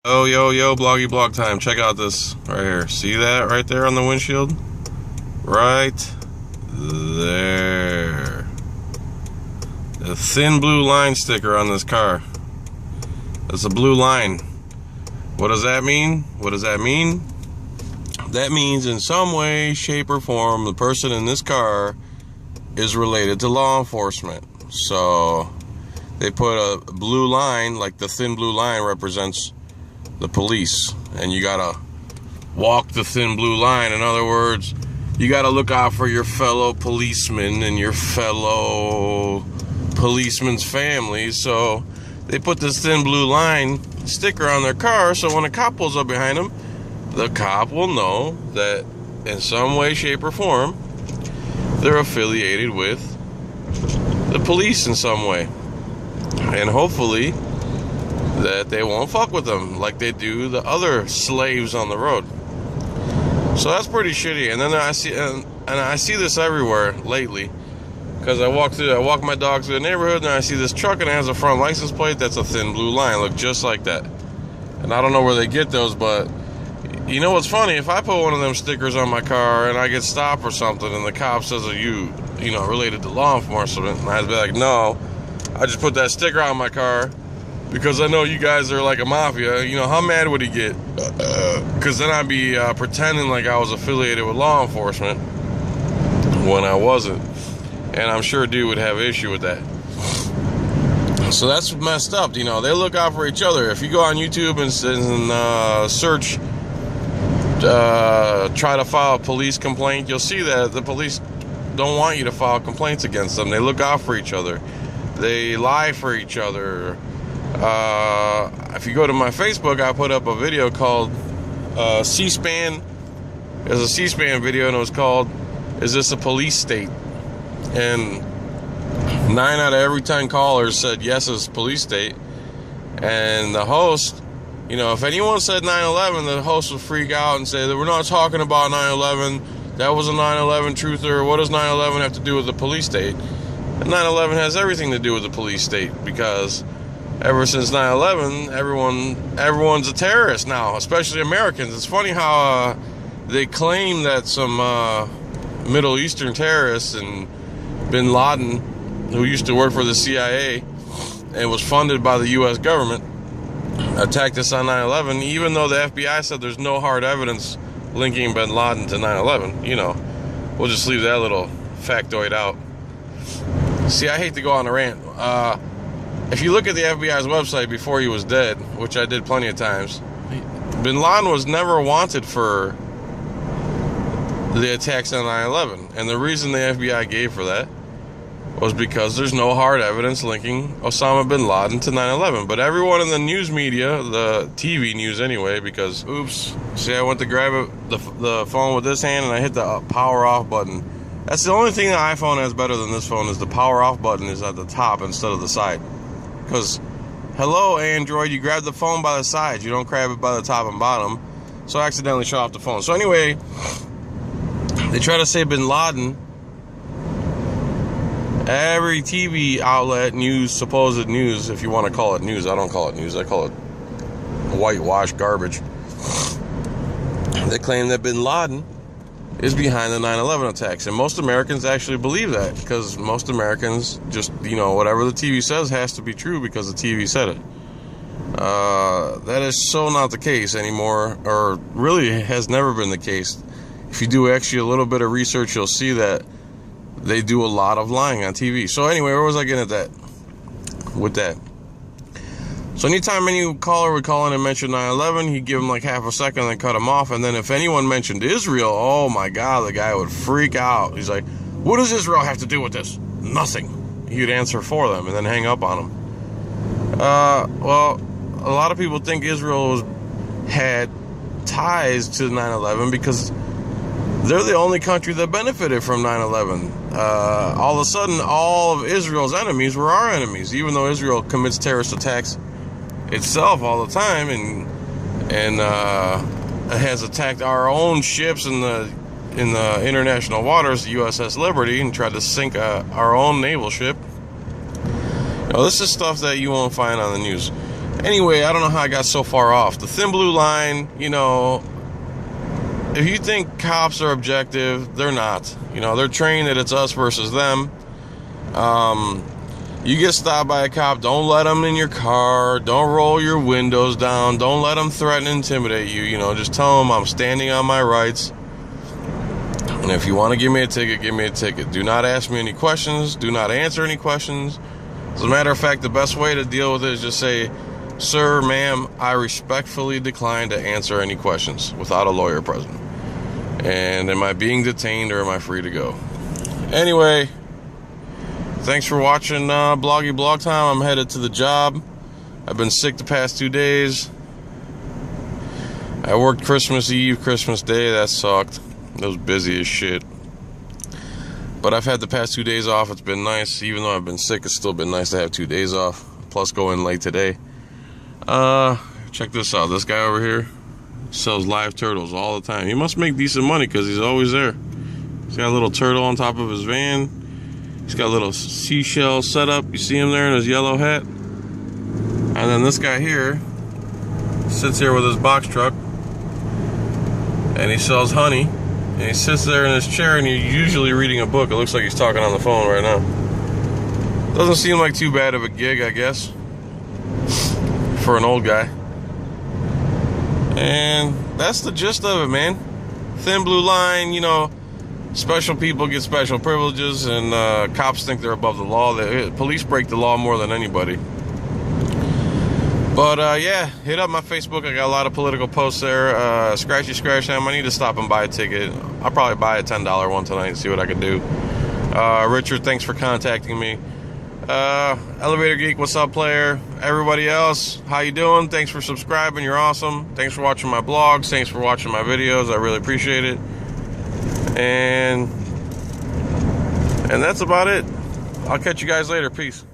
Oh, yo, Bloggy blog time. Check out this right here. See that right there on the windshield? Right there. The thin blue line sticker on this car. That's a blue line. What does that mean? What does that mean? That means in some way, shape, or form, the person in this car is related to law enforcement. So they put a blue line, like the thin blue line represents the police, and you gotta walk the thin blue line. In other words, you gotta look out for your fellow policemen and your fellow policemen's families. So they put this thin blue line sticker on their car, so when a cop pulls up behind them, the cop will know that in some way, shape, or form they're affiliated with the police in some way, and hopefully that they won't fuck with them like they do the other slaves on the road. So that's pretty shitty. And then I see this everywhere lately, because I walk my dog through the neighborhood, and I see this truck and it has a front license plate that's a thin blue line, look just like that. And I don't know where they get those, but you know what's funny? If I put one of them stickers on my car and I get stopped or something, and the cop says, "Are you related to law enforcement?" and I'd be like, "No, I just put that sticker on my car because I know you guys are like a mafia." How mad would he get? Because then I'd be pretending like I was affiliated with law enforcement when I wasn't. And I'm sure dude would have an issue with that. So that's messed up. They look out for each other. If you go on YouTube and search, try to file a police complaint, you'll see that the police don't want you to file complaints against them. They look out for each other. They lie for each other. If you go to my Facebook, I put up a video called C-SPAN. There's a C-SPAN video, and it was called "Is This a Police State?" And 9 out of every 10 callers said yes, it's a police state. And the host, if anyone said 9/11, the host would freak out and say that we're not talking about 9/11. That was a 9/11 truther. What does 9/11 have to do with the police state? And 9/11 has everything to do with the police state, because ever since 9/11, everyone's a terrorist now, especially Americans. It's funny how they claim that some Middle Eastern terrorists and Bin Laden, who used to work for the CIA and was funded by the U.S. government, attacked us on 9/11, even though the FBI said there's no hard evidence linking Bin Laden to 9/11. We'll just leave that little factoid out. See, I hate to go on a rant. If you look at the FBI's website before he was dead, which I did plenty of times, Bin Laden was never wanted for the attacks on 9/11. And the reason the FBI gave for that was because there's no hard evidence linking Osama bin Laden to 9/11. But everyone in the news media, the TV news anyway, because, oops, see, I went to grab the phone with this hand and I hit the power off button. That's the only thing the iPhone has better than this phone, is the power off button is at the top instead of the side. Because, hello, Android, you grab the phone by the sides. You don't grab it by the top and bottom. So I accidentally shut off the phone. So anyway, they try to say Bin Laden. Every TV outlet, supposed news, if you want to call it news. I don't call it news. I call it whitewash garbage. They claim that Bin Laden is behind the 9/11 attacks. And most Americans actually believe that, because most Americans just, whatever the TV says has to be true because the TV said it. That is so not the case anymore, or really has never been the case. If you do actually a little bit of research, you'll see that they do a lot of lying on TV. So anyway, where was I getting at that? With that. So anytime any caller would call in and mention 9/11, he'd give him like half a second and then cut him off. And then if anyone mentioned Israel, oh my God, the guy would freak out. He's like, what does Israel have to do with this? Nothing. He would answer for them and then hang up on them. Well, a lot of people think Israel had ties to 9/11 because they're the only country that benefited from 9/11. All of a sudden, all of Israel's enemies were our enemies, even though Israel commits terrorist attacks itself all the time and has attacked our own ships in the international waters, the USS Liberty, and tried to sink our own naval ship. This is stuff that you won't find on the news. Anyway, I don't know how I got so far off. The thin blue line, you know, if you think cops are objective, they're not. You know, they're trained that it's us versus them. You get stopped by a cop, don't let them in your car. Don't roll your windows down. Don't let them threaten and intimidate you. You know, just tell them I'm standing on my rights. And if you want to give me a ticket, give me a ticket. Do not ask me any questions. Do not answer any questions. As a matter of fact, the best way to deal with it is just say, sir, ma'am, I respectfully decline to answer any questions without a lawyer present. And am I being detained or am I free to go? Anyway, thanks for watching Bloggy Blog Time. I'm headed to the job. I've been sick the past 2 days. I worked Christmas Eve, Christmas Day. That sucked. It was busy as shit. But I've had the past 2 days off. It's been nice. Even though I've been sick, it's still been nice to have 2 days off. Plus go in late today. Check this out. This guy over here sells live turtles all the time. He must make decent money because he's always there. He's got a little turtle on top of his van. He's got a little seashell setup. You see him there in his yellow hat. And then this guy here sits here with his box truck and he sells honey. And he sits there in his chair and he's usually reading a book. It looks like he's talking on the phone right now. Doesn't seem like too bad of a gig, I guess, for an old guy. And that's the gist of it, man. Thin blue line, you know, special people get special privileges, and cops think they're above the law. Police break the law more than anybody. But yeah, hit up my Facebook. I got a lot of political posts there. Scratchy Scratch Time. I need to stop and buy a ticket. I'll probably buy a $10 one tonight and see what I can do. Richard, thanks for contacting me. Elevator Geek, what's up, player? Everybody else, how you doing? Thanks for subscribing. You're awesome. Thanks for watching my blogs. Thanks for watching my videos. I really appreciate it. And that's about it. I'll catch you guys later. Peace.